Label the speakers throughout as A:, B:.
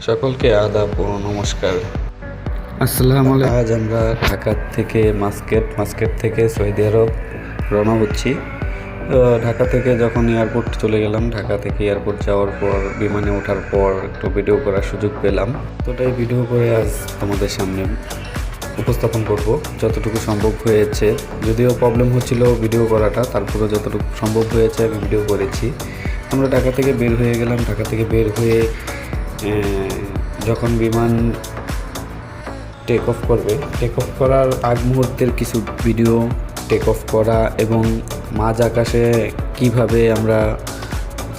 A: সকলকে আদাব ও নমস্কার। আসসালামু আলাইকুম। আজ আমরা ঢাকা থেকে মাস্কেট থেকে সৌদি আরব রওনা হচ্ছি। ঢাকা থেকে যখন এয়ারপোর্ট চলে গেলাম, ঢাকা থেকে এয়ারপোর্ট যাওয়ার পর বিমানে ওঠার পর একটু ভিডিও করার সুযোগ পেলাম। তোটাই ভিডিও করে আজ তোমাদের সামনে উপস্থাপন করব যতটুকু সম্ভব হয়েছে। যদিও প্রবলেম হচ্ছিল ভিডিও করাটা, তারপরে যতটুকু সম্ভব হয়েছে আমি ভিডিও করেছি। আমরা ঢাকা থেকে বের হয়ে গেলাম। ঢাকা থেকে বের হয়ে যখন বিমান টেক অফ করার আগ মুহূর্তের কিছু ভিডিও, টেক অফ করা এবং মাঝ আকাশে কিভাবে আমরা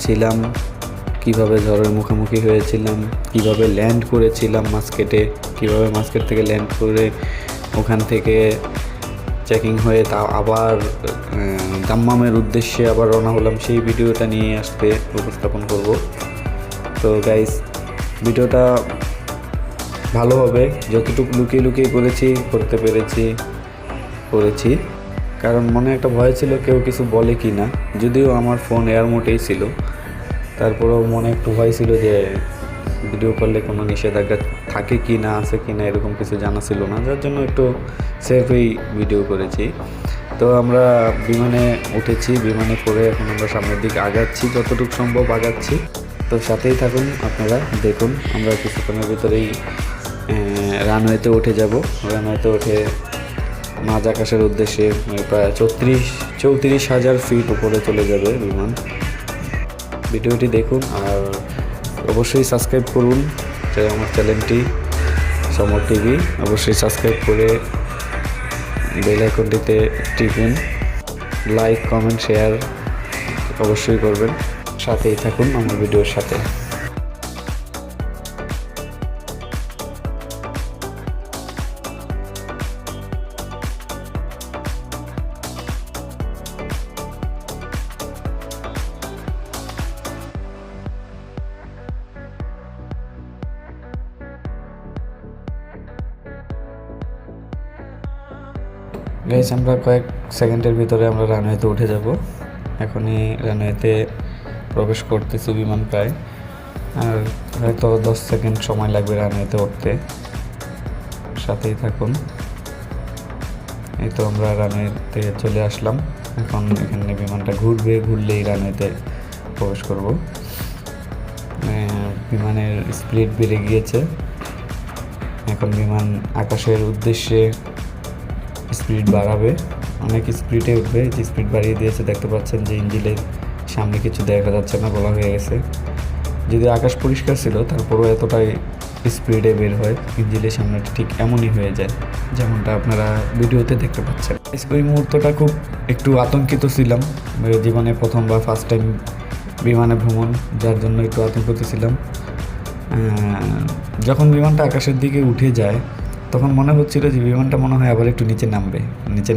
A: ছিলাম, কিভাবে ঝড়ের মুখোমুখি হয়েছিলাম, কিভাবে ল্যান্ড করেছিলাম মাস্কেটে, কিভাবে মাস্কেট থেকে ল্যান্ড করে ওখান থেকে চেকিং হয়ে তা আবার দাম্মামের উদ্দেশ্যে আবার রওনা হলাম, সেই ভিডিওটা নিয়ে আজকে উপস্থাপন করব। তো গাইস, ভিডিওটা ভালো হবে। যতটুকু লুকিয়ে করেছি কারণ মনে একটা ভয় ছিল কেউ কিছু বলে কি না। যদিও আমার ফোন এয়ার মোডেই ছিল, তারপরেও মনে একটু ভয় ছিল যে ভিডিও করলে কোনো নিষেধাজ্ঞা থাকে কি না, আছে কি না, এরকম কিছু জানা ছিল না, যার জন্য একটু সেফেই ভিডিও করেছি। তো আমরা বিমানে উঠেছি, বিমানে করে এখন আমরা সামনের দিকে আগাচ্ছি, যতটুকু সম্ভব আগাচ্ছি। তো সাথেই থাকুন, আপনারা দেখুন। আমরা কিছুক্ষণের ভিতরেই রানওয়েতে উঠে যাব। রানওয়েতে উঠে মাঝ আকাশের উদ্দেশ্যে প্রায় 34,000 ফিট উপরে চলে যাবে বিমান। ভিডিওটি দেখুন আর অবশ্যই সাবস্ক্রাইব করুন আমার চ্যানেলটি সমর টিভি। অবশ্যই সাবস্ক্রাইব করে বেল আইকনটিতে টিপুন। লাইক, কমেন্ট, শেয়ার অবশ্যই করবেন। সাথেই থাকুন আমার ভিডিওর সাথে। গাইস, আমরা কয়েক সেকেন্ডের ভিতরে আমরা রানওয়েতে উঠে যাব। এখনই রানওয়েতে প্রবেশ করতেছি বিমান প্রায়, আর হয়তো 10 সেকেন্ড সময় লাগবে রানওয়েতে উঠতে। সাথেই থাকুন। এই তো আমরা রানওয়েতে চলে আসলাম। এখন এখানে বিমানটা ঘুরলেই রানওয়েতে প্রবেশ করব। বিমানের স্পিড বেড়ে গিয়েছে। এখন বিমান আকাশের উদ্দেশ্যে স্পিড বাড়াবে, অনেক স্পিডে উঠবে। যে স্পিড বাড়িয়ে দিয়েছে, দেখতে পাচ্ছেন যে ইঞ্জিনের সামনে কিছু দেখা যাচ্ছে না, বলা হয়ে গেছে। যদি আকাশ পরিষ্কার ছিল তারপরেও এতটাই স্পিডে বের হয়, ইঞ্জিনের সামনে ঠিক এমনই হয়ে যায়, যেমনটা আপনারা ভিডিওতে দেখতে পাচ্ছেন। ওই মুহূর্তটা খুব একটু আতঙ্কিত ছিলাম। জীবনে প্রথম বা ফার্স্ট টাইম বিমানে ভ্রমণ, যার জন্য একটু আতঙ্কিত ছিলাম। যখন বিমানটা আকাশের দিকে উঠে যায় তখন মনে হচ্ছিল যে বিমানটা মনে হয় আবার একটু নিচে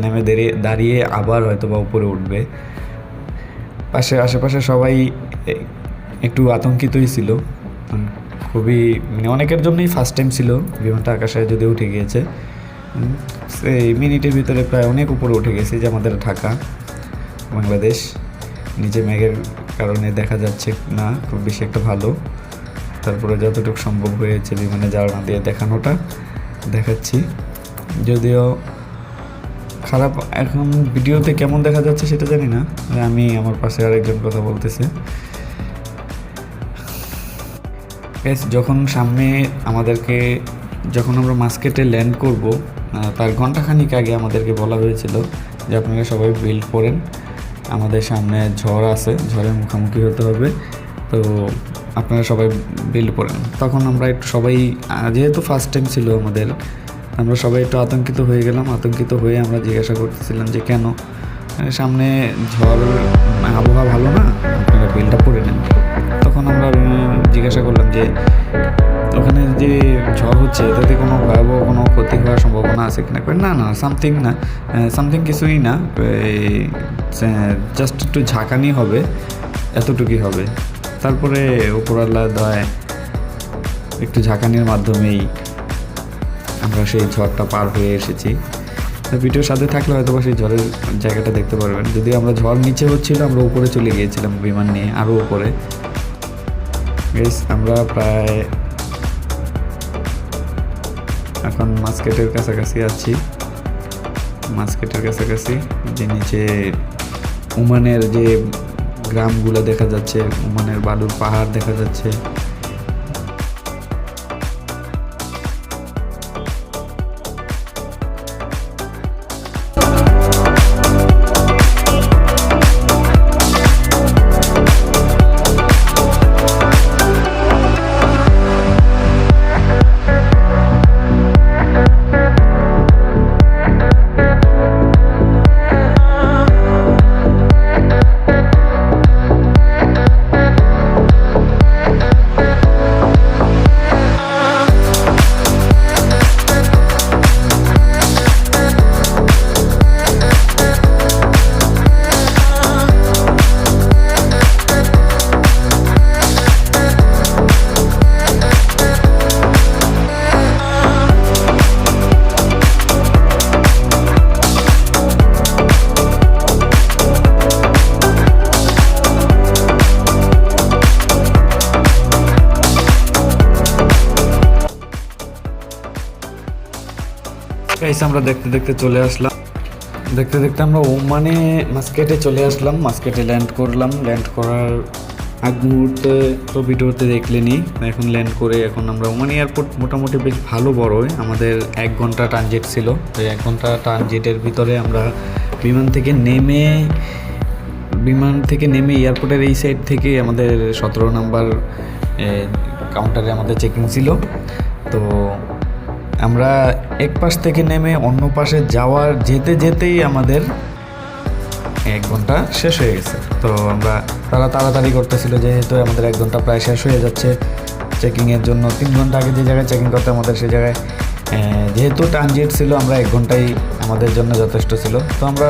A: নেমে দাঁড়িয়ে আবার হয়তো বা উপরে উঠবে। আশেপাশে সবাই একটু আতঙ্কিতই ছিল। খুবই অনেকের জন্যই ফার্স্ট টাইম ছিল বিমানটা আকাশে যদি উঠে গিয়েছে। এই মিনিটের ভিতরে প্রায় অনেক উপরে উঠে গেছে, যে আমাদের ঢাকা, বাংলাদেশ। নিচে মেঘের কারণে দেখা যাচ্ছে না খুব বেশি একটা ভালো। তারপরে যতটুকু সম্ভব হয়েছে বিমানে জানালা দিয়ে দেখাচ্ছি। যদিও খারাপ, এখন ভিডিওতে কেমন দেখা যাচ্ছে সেটা জানি না। আমি আমার পাশে আরেকজন কথা বলতেছে। যখন সামনে যখন আমরা মাস্কেটে ল্যান্ড করব, তার ঘন্টাখানিক আগে আমাদেরকে বলা হয়েছিল যে আপনারা সবাই বেল্ট পরেন, আমাদের সামনে ঝড় আছে, ঝড়ের মুখোমুখি হতে হবে, তো আপনারা সবাই বেল্ট পরেন। তখন আমরা একটু সবাই, যেহেতু ফার্স্ট টাইম ছিল আমাদের, আমরা সবাই একটু আতঙ্কিত হয়ে গেলাম। আতঙ্কিত হয়ে আমরা জিজ্ঞাসা করতেছিলাম যে কেন, সামনে ঝড়, আবহাওয়া ভালো না, আপনারা বেল্টটা পরে নেন। তখন আমরা জিজ্ঞাসা করলাম যে ওখানে যে ঝড় হচ্ছে এটাতে কোনো ভয়াবহ কোনো ক্ষতি হওয়ার সম্ভাবনা আছে কিনা। না, সামথিং কিছুই না, জাস্ট একটু ঝাঁকানি হবে, এতটুকুই হবে। তারপরে উপরওয়ালা দয় একটু ঝাঁকানির মাধ্যমেই আমরা সেই ঝড়টা পার হয়ে এসেছি। ভিডিওর সাথে থাকলে হয়তো বা সেই ঝড়ের জায়গাটা দেখতে পারবেন। যদি আমরা ঝড় নিচে হচ্ছিল, আমরা উপরে চলে গিয়েছিলাম বিমান নিয়ে, আরও উপরে। আমরা প্রায় এখন মাস্কেটের কাছাকাছি আছি, মাস্কেটের কাছাকাছি, যে নিচে ওমানের যে গ্রামগুলো দেখা যাচ্ছে, ওমানের বালুর পাহাড় দেখা যাচ্ছে। গাইস আমরা দেখতে দেখতে চলে আসলাম, দেখতে দেখতে আমরা ওমানে মাস্কেটে চলে আসলাম। মাস্কেটে ল্যান্ড করলাম। ল্যান্ড করার আগ মুহূর্তে তো ভিডিওতে দেখলেনি। এখন ল্যান্ড করে এখন আমরা ওমান এয়ারপোর্ট মোটামুটি বেশ ভালো বড়ই, আমাদের 1 ঘন্টা ট্রানজিট ছিল। তো 1 ঘন্টা ট্রানজিটের ভিতরে আমরা বিমান থেকে নেমে এয়ারপোর্টের এই সাইড থেকে আমাদের 17 নম্বর কাউন্টারে আমাদের চেকিং ছিল। তো আমরা এক পাশ থেকে নেমে অন্য পাশে যেতেই আমাদের 1 ঘন্টা শেষ হয়ে গেছে। তো তারা তাড়াতাড়ি করতেছিল, যেহেতু আমাদের 1 ঘন্টা প্রায় শেষ হয়ে যাচ্ছে চেকিংয়ের জন্য। 3 ঘন্টা আগে যে জায়গায় চেকিং করতে আমাদের সেই জায়গায় যেহেতু ট্রানজিট ছিল, আমরা 1 ঘন্টাই আমাদের জন্য যথেষ্ট ছিল। তো আমরা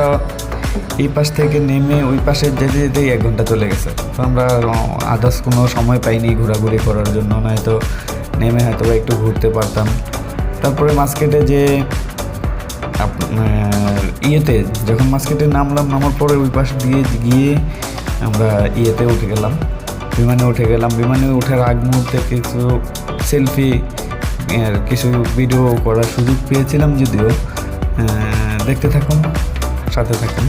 A: এই পাশ থেকে নেমে ওই পাশে যেতেই 1 ঘন্টা চলে গেছে। তো আমরা আদার্স কোনো সময় পাইনি ঘোরাঘুরি করার জন্য, নয়তো নেমে হয়তো একটু ঘুরতে পারতাম। তারপরে মাস্কেটে যে যখন মাস্কেটে নামার পরে ওই পাশ দিয়ে গিয়ে আমরা বিমানে উঠে গেলাম। বিমানে ওঠার আগ মুহূর্তে কিছু সেলফি কিছু ভিডিও করার সুযোগ পেয়েছিলাম, যদিও। দেখতে থাকুন, সাথে থাকুন।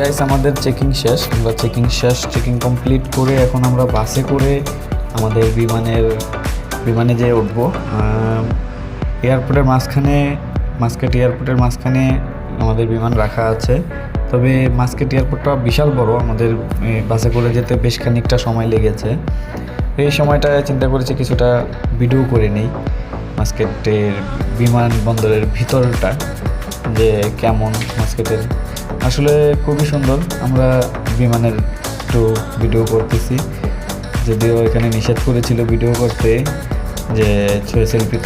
A: গাইস আমাদের চেকিং শেষ, চেকিং কমপ্লিট করে এখন আমরা বাসে করে আমাদের বিমানে যেয়ে উঠবো। এয়ারপোর্টের মাঝখানে মাস্কেট এয়ারপোর্টের মাঝখানে আমাদের বিমান রাখা আছে। তবে মাস্কেট এয়ারপোর্টটা বিশাল বড়, আমাদের বাসে করে যেতে বেশ খানিকটা সময় লেগেছে। এই সময়টায় চিন্তা করেছি কিছুটা ভিডিও করে নিই মাস্কেটের বিমানবন্দরের ভিতরটা, যে কেমন মাস্কেটের। আসলে খুবই সুন্দর। আমরা বিমানের একটু ভিডিও করতেছি, যদিও এখানে নিষেধ করেছিল ভিডিও করতে, যে সেলফি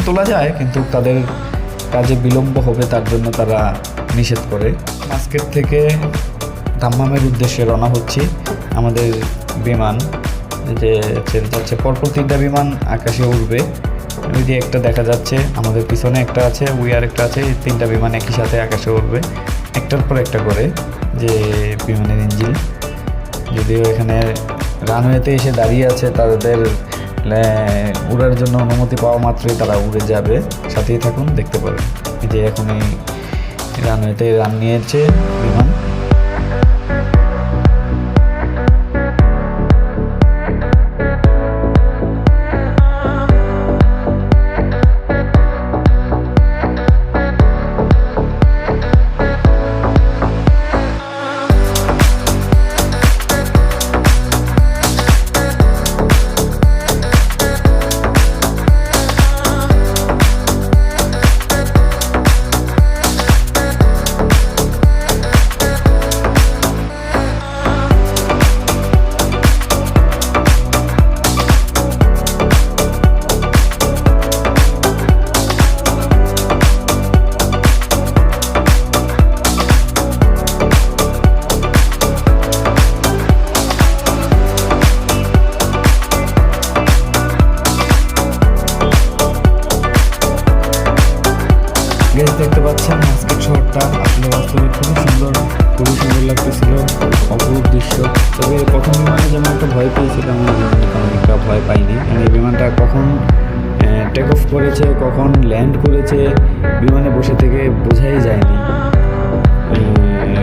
A: তোলা যায়, কিন্তু তাদের কাজে বিলম্ব হবে তার জন্য তারা নিষেধ করে। মাস্কেট থেকে দাম্মামের উদ্দেশ্যে রওনা হচ্ছি। আমাদের বিমান যে ছেড়ে যাচ্ছে, পরপর 3টা বিমান আকাশে উড়বে। ওই যে একটা দেখা যাচ্ছে, আমাদের পিছনে একটা আছে, একটা আছে। এই 3টা বিমান একই সাথে আকাশে উড়বে, একটার পর একটা করে, যে বিমানের ইঞ্জিন। যদিও এখানে রানওয়েতে এসে দাঁড়িয়ে আছে, তাদের উড়ার জন্য অনুমতি পাওয়া মাত্রই তারা উড়ে যাবে। সাথেই থাকুন, দেখতে পাবেন যে এখন এই রানওয়েতে রান নিয়েছে বিমান। দেখতে পাচ্ছেন মাস্কেট শহরটা আসলে বাস্তবে খুবই সুন্দর লাগতেছিল, অপরূপ দৃশ্য। তবে প্রথম বিমানে যেমন একটা ভয় পেয়েছিলাম, এই বিমানে তেমন একটা ভয় পাইনি। এই বিমানটা কখন টেক অফ করেছে, কখন ল্যান্ড করেছে, বিমানে বসে থেকে বোঝাই যায়নি।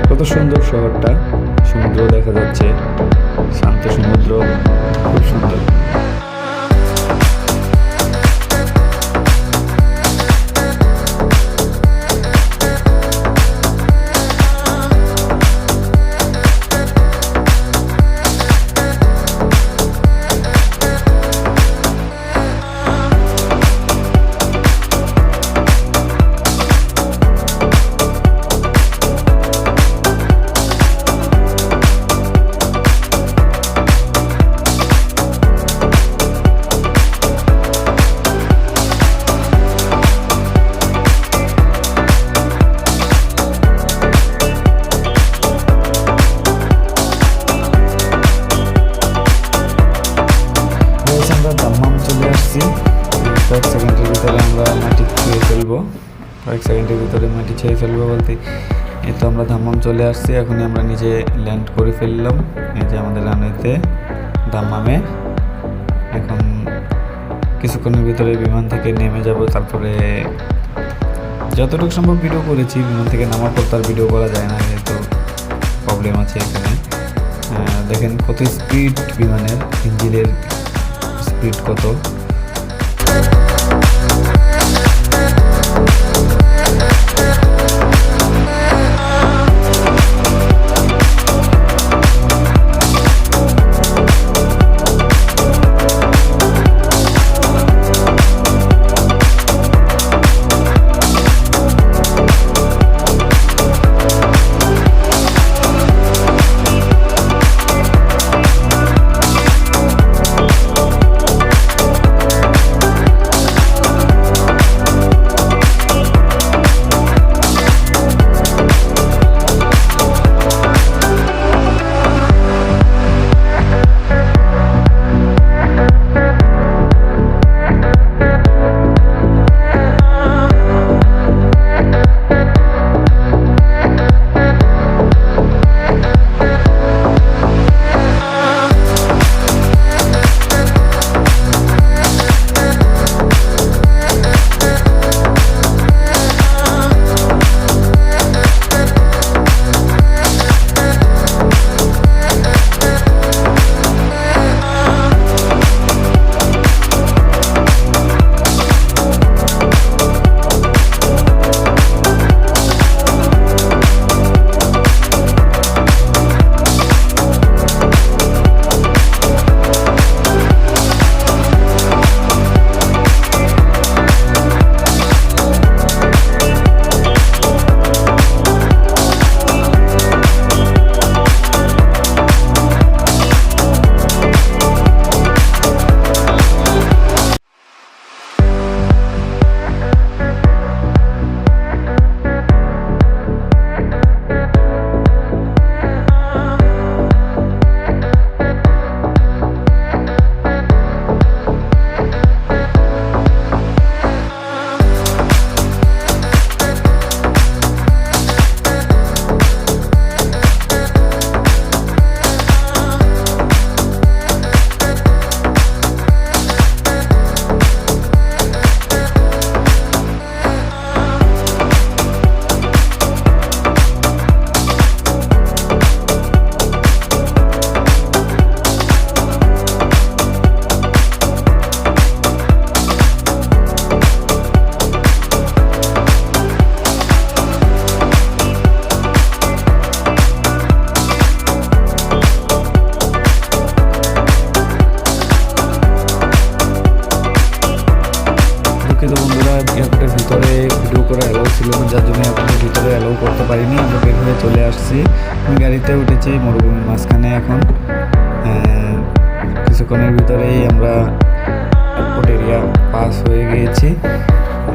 A: কত সুন্দর শহরটা, সমুদ্র দেখা যাচ্ছে, শান্ত সমুদ্র, খুব সুন্দর। দাম্মাম চলে আসছি। কয়েক সেকেন্ডের ভিতরে আমরা মাটি ছুঁয়ে ফেলবো, বলতে এই তো আমরা দাম্মাম চলে আসছি। এখনই আমরা নিজে ল্যান্ড করে ফেললাম, এই যে আমাদের রানওয়েতে দাম্মামে। এখন কিছুক্ষণের ভিতরে বিমান থেকে নেমে যাব। তারপরে যতটুকু সম্ভব ভিডিও করেছি, বিমান থেকে নামার পর তার ভিডিও করা যায় না, যেহেতু প্রবলেম আছে এখানে। দেখেন কত স্পিড বিমানের, ইঞ্জিনের স্পিড কত। এয়ারপোর্টের ভিতরে ভিডিও করা অ্যালাউ ছিল না, যার জন্য এয়ারপোর্টের ভিতরে অ্যালাউ করতে পারিনি। আমরা বের হয়ে চলে আসছি। আমি গাড়িতে উঠেছি মরুভূমির মাঝখানে। এখন কিছুক্ষণের ভিতরেই আমরা এয়ারপোর্ট এরিয়া পাস হয়ে গিয়েছি।